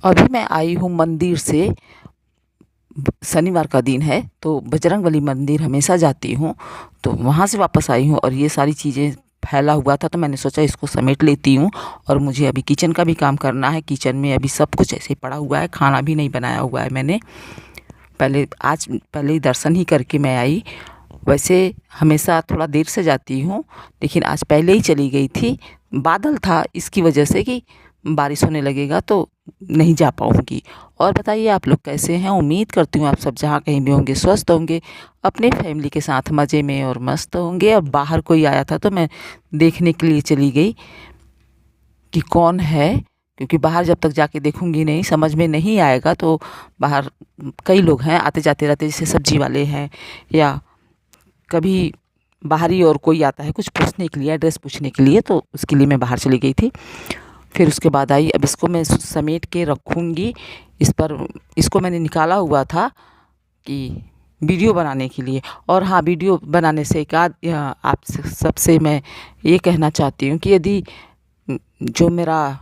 अभी मैं आई हूँ मंदिर से। शनिवार का दिन है तो बजरंगबली मंदिर हमेशा जाती हूँ, तो वहाँ से वापस आई हूँ और ये सारी चीज़ें फैला हुआ था तो मैंने सोचा इसको समेट लेती हूँ। और मुझे अभी किचन का भी काम करना है। किचन में अभी सब कुछ ऐसे ही पड़ा हुआ है, खाना भी नहीं बनाया हुआ है मैंने। पहले ही दर्शन ही करके मैं आई। वैसे हमेशा थोड़ा देर से जाती हूँ, लेकिन आज पहले ही चली गई थी। बादल था इसकी वजह से कि बारिश होने लगेगा तो नहीं जा पाऊँगी। और बताइए आप लोग कैसे हैं? उम्मीद करती हूँ आप सब जहाँ कहीं भी होंगे स्वस्थ होंगे, अपने फैमिली के साथ मज़े में और मस्त होंगे। अब बाहर कोई आया था तो मैं देखने के लिए चली गई कि कौन है, क्योंकि बाहर जब तक जाके देखूंगी नहीं समझ में नहीं आएगा। तो बाहर कई लोग हैं आते जाते रहते, जैसे सब्जी वाले हैं या कभी बाहरी और कोई आता है कुछ पूछने के लिए, एड्रेस पूछने के लिए, तो उसके लिए मैं बाहर चली गई थी। फिर उसके बाद आई। अब इसको मैं समेट के रखूँगी। इसको मैंने निकाला हुआ था कि वीडियो बनाने के लिए। और हाँ, वीडियो बनाने से एक आप सबसे मैं ये कहना चाहती हूँ कि यदि जो मेरा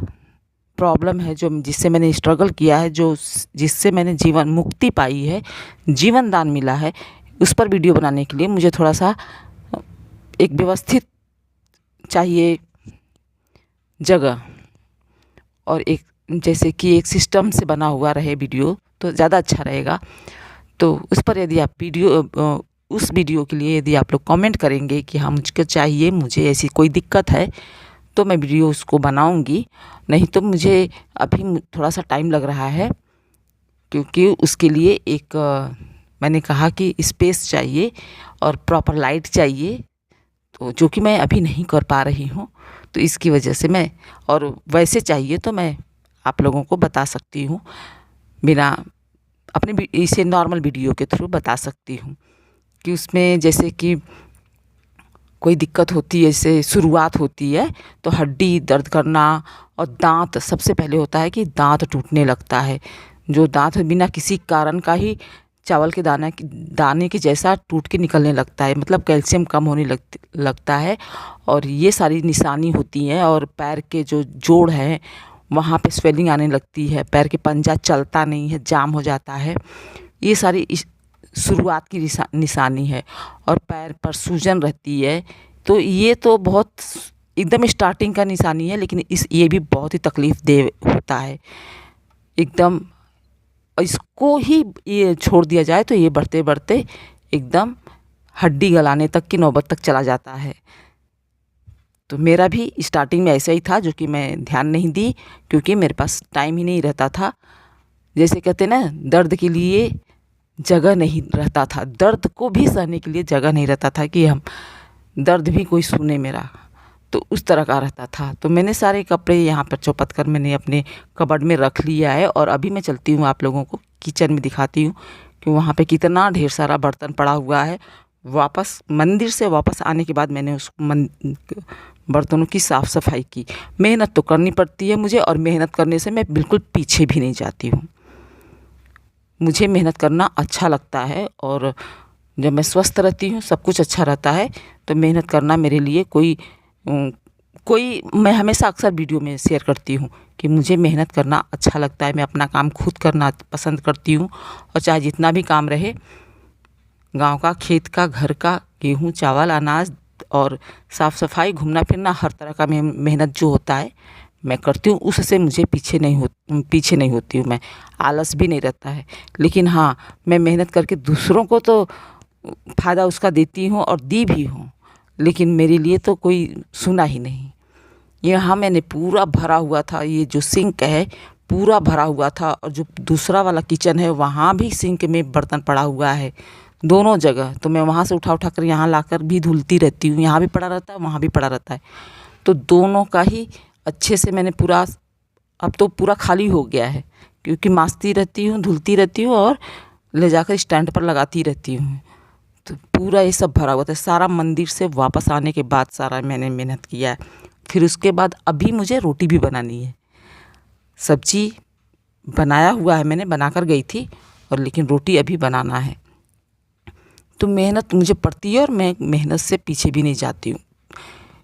प्रॉब्लम है, जो जिससे मैंने स्ट्रगल किया है, जो जिससे मैंने जीवन मुक्ति पाई है, जीवन दान मिला है, उस पर वीडियो बनाने के लिए मुझे थोड़ा सा एक व्यवस्थित चाहिए जगह, और एक जैसे कि एक सिस्टम से बना हुआ रहे वीडियो तो ज़्यादा अच्छा रहेगा। तो उस पर यदि आप उस वीडियो के लिए यदि आप लोग कमेंट करेंगे कि हाँ मुझको चाहिए, मुझे ऐसी कोई दिक्कत है, तो मैं वीडियो उसको बनाऊंगी। नहीं तो मुझे अभी थोड़ा सा टाइम लग रहा है, क्योंकि उसके लिए एक मैंने कहा कि स्पेस चाहिए और प्रॉपर लाइट चाहिए, तो जो कि मैं अभी नहीं कर पा रही हूँ। तो इसकी वजह से मैं, और वैसे चाहिए तो मैं आप लोगों को बता सकती हूँ, बिना अपने इसे नॉर्मल वीडियो के थ्रू बता सकती हूँ कि उसमें जैसे कि कोई दिक्कत होती है, जैसे शुरुआत होती है तो हड्डी दर्द करना, और दांत सबसे पहले होता है कि दांत टूटने लगता है। जो दांत बिना किसी कारण का ही चावल के दाने के जैसा टूट के निकलने लगता है, मतलब कैल्शियम कम होने लगता है। और ये सारी निशानी होती हैं। और पैर के जो जोड़ हैं वहाँ पे स्वेलिंग आने लगती है, पैर के पंजा चलता नहीं है, जाम हो जाता है। ये सारी शुरुआत की निशानी है। और पैर पर सूजन रहती है। तो ये तो बहुत एकदम स्टार्टिंग का निशानी है, लेकिन ये भी बहुत ही तकलीफ दे होता है एकदम। इसको ही ये छोड़ दिया जाए तो ये बढ़ते बढ़ते एकदम हड्डी गलाने तक की नौबत तक चला जाता है। तो मेरा भी स्टार्टिंग में ऐसा ही था, जो कि मैं ध्यान नहीं दी क्योंकि मेरे पास टाइम ही नहीं रहता था। जैसे कहते हैं ना, दर्द के लिए जगह नहीं रहता था, दर्द को भी सहने के लिए जगह नहीं रहता था कि हम दर्द भी कोई सुने मेरा, तो उस तरह का रहता था। तो मैंने सारे कपड़े यहाँ पर चौपट कर मैंने अपने कबर्ड में रख लिया है। और अभी मैं चलती हूँ, आप लोगों को किचन में दिखाती हूँ कि वहाँ पे कितना ढेर सारा बर्तन पड़ा हुआ है। वापस मंदिर से वापस आने के बाद मैंने उस बर्तनों की साफ़ सफाई की। मेहनत तो करनी पड़ती है मुझे, और मेहनत करने से मैं बिल्कुल पीछे भी नहीं जाती हूँ। मुझे मेहनत करना अच्छा लगता है, और जब मैं स्वस्थ रहती हूँ, सब कुछ अच्छा रहता है, तो मेहनत करना मेरे लिए मैं हमेशा अक्सर वीडियो में शेयर करती हूँ कि मुझे मेहनत करना अच्छा लगता है। मैं अपना काम खुद करना पसंद करती हूँ, और चाहे जितना भी काम रहे, गांव का, खेत का, घर का, गेहूँ चावल अनाज और साफ़ सफाई, घूमना फिरना, हर तरह का मेहनत जो होता है मैं करती हूँ। उससे मुझे पीछे नहीं होती हूँ मैं, आलस भी नहीं रहता है। लेकिन हाँ, मैं मेहनत करके दूसरों को तो फ़ायदा उसका देती हूँ और दी भी हूँ, लेकिन मेरे लिए तो कोई सुना ही नहीं। यहाँ मैंने पूरा भरा हुआ था, ये जो सिंक है पूरा भरा हुआ था, और जो दूसरा वाला किचन है वहाँ भी सिंक में बर्तन पड़ा हुआ है, दोनों जगह। तो मैं वहाँ से उठा कर यहाँ लाकर भी धुलती रहती हूँ, यहाँ भी पड़ा रहता है, वहाँ भी पड़ा रहता है। तो दोनों का ही अच्छे से मैंने पूरा, अब तो पूरा खाली हो गया है, क्योंकि माँजती रहती हूँ, धुलती रहती हूँ और ले जाकर स्टैंड पर लगाती रहती हूँ। तो पूरा ये सब भरा हुआ था। सारा मंदिर से वापस आने के बाद सारा मैंने मेहनत किया है। फिर उसके बाद अभी मुझे रोटी भी बनानी है। सब्जी बनाया हुआ है, मैंने बनाकर गई थी, और लेकिन रोटी अभी बनाना है। तो मेहनत मुझे पड़ती है, और मैं मेहनत से पीछे भी नहीं जाती हूँ।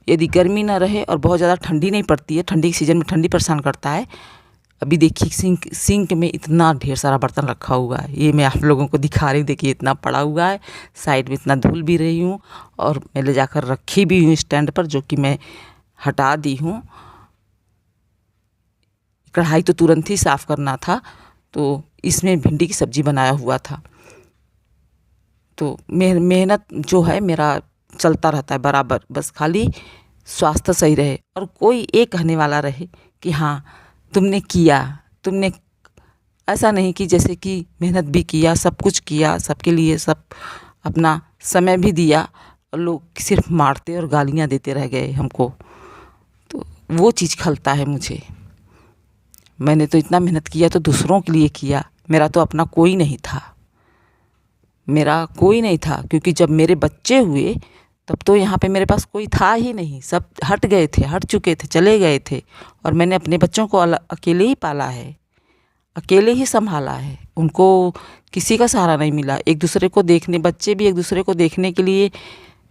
यदि गर्मी ना रहे और बहुत ज़्यादा ठंडी नहीं पड़ती है, ठंडी के सीज़न में ठंडी परेशान करता है, अभी देखिए सिंक में इतना ढेर सारा बर्तन रखा हुआ है, ये मैं आप लोगों को दिखा रही हूँ। देखिए इतना पड़ा हुआ है, साइड में इतना धुल भी रही हूँ और मैं ले जाकर रखी भी हूँ स्टैंड पर, जो कि मैं हटा दी हूँ। कढ़ाई तो तुरंत ही साफ़ करना था, तो इसमें भिंडी की सब्ज़ी बनाया हुआ था। तो मेहनत जो है मेरा चलता रहता है बराबर, बस खाली स्वास्थ्य सही रहे और कोई ये कहने वाला रहे कि हाँ तुमने किया, तुमने ऐसा नहीं कि जैसे कि मेहनत भी किया, सब कुछ किया सबके लिए, सब अपना समय भी दिया और लोग सिर्फ मारते और गालियाँ देते रह गए हमको, तो वो चीज़ खलता है मुझे। मैंने तो इतना मेहनत किया तो दूसरों के लिए किया, मेरा तो अपना कोई नहीं था, मेरा कोई नहीं था, क्योंकि जब मेरे बच्चे हुए तब तो यहाँ पे मेरे पास कोई था ही नहीं, सब हट गए थे, हट चुके थे, चले गए थे और मैंने अपने बच्चों को अकेले ही पाला है, अकेले ही संभाला है, उनको किसी का सहारा नहीं मिला। एक दूसरे को देखने, बच्चे भी एक दूसरे को देखने के लिए,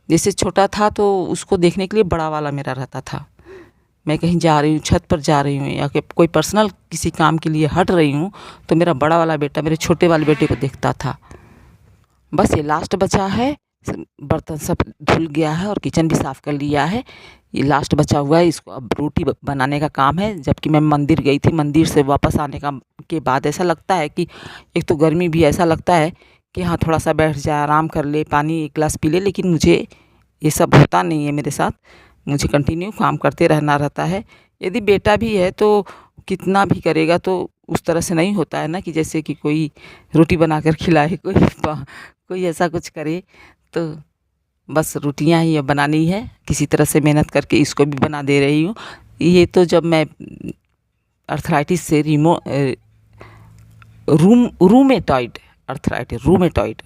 जैसे छोटा था तो उसको देखने के लिए बड़ा वाला मेरा रहता था। मैं कहीं जा रही हूँ, छत पर जा रही हूँ या कोई पर्सनल किसी काम के लिए हट रही हूँ, तो मेरा बड़ा वाला बेटा मेरे छोटे वाले बेटे को देखता था। बस ये लास्ट बचा है, बर्तन सब धुल गया है और किचन भी साफ़ कर लिया है, ये लास्ट बचा हुआ है, इसको अब रोटी बनाने का काम है। जबकि मैं मंदिर गई थी, मंदिर से वापस आने के बाद ऐसा लगता है कि एक तो गर्मी भी, ऐसा लगता है कि हाँ थोड़ा सा बैठ जाए, आराम कर ले, पानी एक गिलास पी ले, लेकिन मुझे ये सब होता नहीं है मेरे साथ, मुझे कंटिन्यू काम करते रहना रहता है। यदि बेटा भी है तो कितना भी करेगा तो उस तरह से नहीं होता है ना, कि जैसे कि कोई रोटी बनाकर खिलाए, कोई ऐसा कुछ करे। तो बस रोटियां ही अब बनानी है, किसी तरह से मेहनत करके इसको भी बना दे रही हूँ। ये तो जब मैं अर्थराइटिस से रूमेटॉइड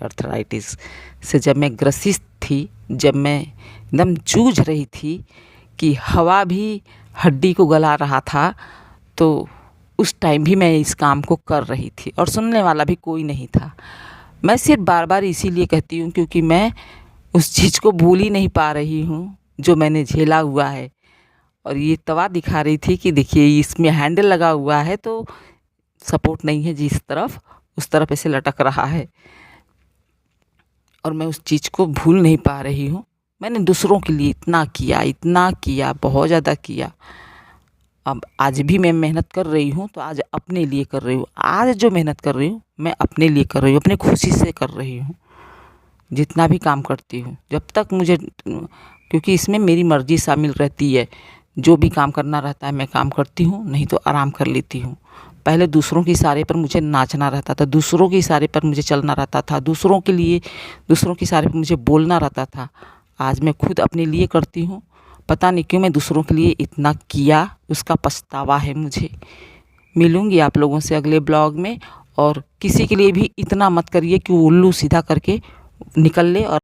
अर्थराइटिस से जब मैं ग्रसित थी, जब मैं एकदम जूझ रही थी कि हवा भी हड्डी को गला रहा था, तो उस टाइम भी मैं इस काम को कर रही थी और सुनने वाला भी कोई नहीं था। मैं सिर्फ बार बार इसीलिए कहती हूँ क्योंकि मैं उस चीज़ को भूल ही नहीं पा रही हूँ जो मैंने झेला हुआ है। और ये तवा दिखा रही थी कि देखिए इसमें हैंडल लगा हुआ है, तो सपोर्ट नहीं है जिस तरफ, उस तरफ ऐसे लटक रहा है और मैं उस चीज़ को भूल नहीं पा रही हूँ। मैंने दूसरों के लिए इतना किया, बहुत ज़्यादा किया। अब आज भी मैं मेहनत कर रही हूँ तो आज अपने लिए कर रही हूँ। आज जो मेहनत कर रही हूँ मैं अपने लिए कर रही हूँ, अपनी खुशी से कर रही हूँ। जितना भी काम करती हूँ, जब तक मुझे, क्योंकि इसमें मेरी मर्ज़ी शामिल रहती है, जो भी काम करना रहता है मैं काम करती हूँ, नहीं तो आराम कर लेती हूँ। पहले दूसरों के इशारे पर मुझे नाचना रहता था, दूसरों के इशारे पर मुझे चलना रहता था, दूसरों के इशारे पर मुझे बोलना रहता था। आज मैं खुद अपने लिए करती हूँ। पता नहीं क्यों मैं दूसरों के लिए इतना किया, उसका पछतावा है मुझे। मिलूँगी आप लोगों से अगले ब्लॉग में, और किसी के लिए भी इतना मत करिए कि वो उल्लू सीधा करके निकल ले और